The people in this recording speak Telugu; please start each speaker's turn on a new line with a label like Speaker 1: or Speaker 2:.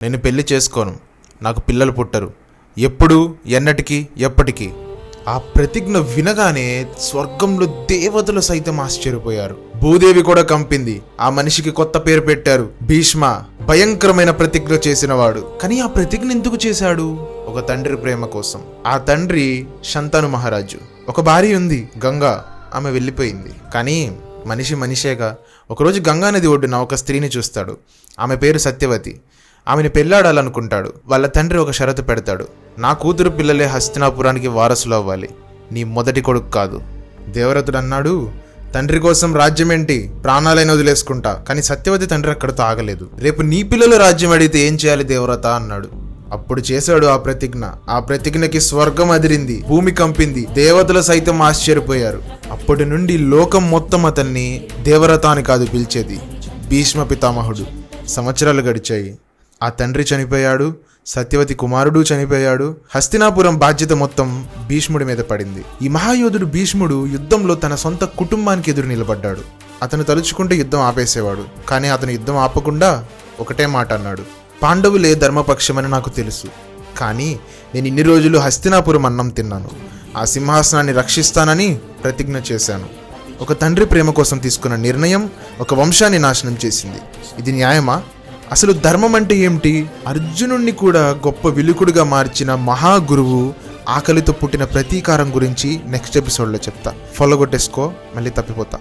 Speaker 1: నేను పెళ్లి చేసుకోను, నాకు పిల్లలు పుట్టరు, ఎప్పుడు, ఎన్నటికీ, ఎప్పటికీ. ఆ ప్రతిజ్ఞ వినగానే స్వర్గంలో దేవతలు సైతం ఆశ్చర్యపోయారు. భూదేవి కూడా కంపింది. ఆ మనిషికి కొత్త పేరు పెట్టారు, భీష్మ. భయంకరమైన ప్రతిజ్ఞ చేసినవాడు. కానీ ఆ ప్రతిజ్ఞ ఎందుకు చేశాడు? ఒక తండ్రి ప్రేమ కోసం. ఆ తండ్రి శంతను మహారాజు. ఒక భార్య ఉంది, గంగా. ఆమె వెళ్ళిపోయింది. కానీ మనిషి మనిషేగా. ఒకరోజు గంగానది ఒడ్డున ఒక స్త్రీని చూస్తాడు. ఆమె పేరు సత్యవతి. ఆమెను పెళ్లాడాలనుకుంటాడు. వాళ్ళ తండ్రి ఒక షరతు పెడతాడు. నా కూతురు పిల్లలే హస్తినాపురానికి వారసులు అవ్వాలి, నీ మొదటి కొడుకు కాదు. దేవరతుడు అన్నాడు, తండ్రి కోసం రాజ్యమేంటి, ప్రాణాలైన వదిలేసుకుంటా. కానీ సత్యవతి తండ్రి అక్కడితో ఆగలేదు. రేపు నీ పిల్లలు రాజ్యం అడిగితే ఏం చేయాలి దేవరత అన్నాడు. అప్పుడు చేశాడు ఆ ప్రతిజ్ఞ. ఆ ప్రతిజ్ఞకి స్వర్గం అదిరింది, భూమి కంపింది, దేవతలు సైతం ఆశ్చర్యపోయారు. అప్పటి నుండి లోకం మొత్తం అతన్ని దేవరత అని కాదు పిలిచేది, భీష్మ పితామహుడు. సంవత్సరాలు గడిచాయి. ఆ తండ్రి చనిపోయాడు, సత్యవతి కుమారుడు చనిపోయాడు. హస్తినాపురం బాధ్యత మొత్తం భీష్ముడి మీద పడింది. ఈ మహాయోధుడు భీష్ముడు యుద్ధంలో తన సొంత కుటుంబానికి ఎదురు నిలబడ్డాడు. అతను తలుచుకుంటే యుద్ధం ఆపేసేవాడు. కానీ అతను యుద్ధం ఆపకుండా ఒకటే మాట అన్నాడు, పాండవులే ధర్మపక్షమని నాకు తెలుసు, కానీ నేను ఇన్ని రోజులు హస్తినాపురం అన్నం తిన్నాను. ఆ సింహాసనాన్ని రక్షిస్తానని ప్రతిజ్ఞ చేశాను. ఒక తండ్రి ప్రేమ కోసం తీసుకున్న నిర్ణయం ఒక వంశాన్ని నాశనం చేసింది. ఇది న్యాయమా? అసలు ధర్మం అంటే ఏమిటి? అర్జునుణ్ణి కూడా గొప్ప విలుకుడుగా మార్చిన మహాగురువు ఆకలితో పుట్టిన ప్రతీకారం గురించి నెక్స్ట్ ఎపిసోడ్లో చెప్తా. ఫాలో కొట్టేసుకో, మళ్ళీ తప్పిపోతా.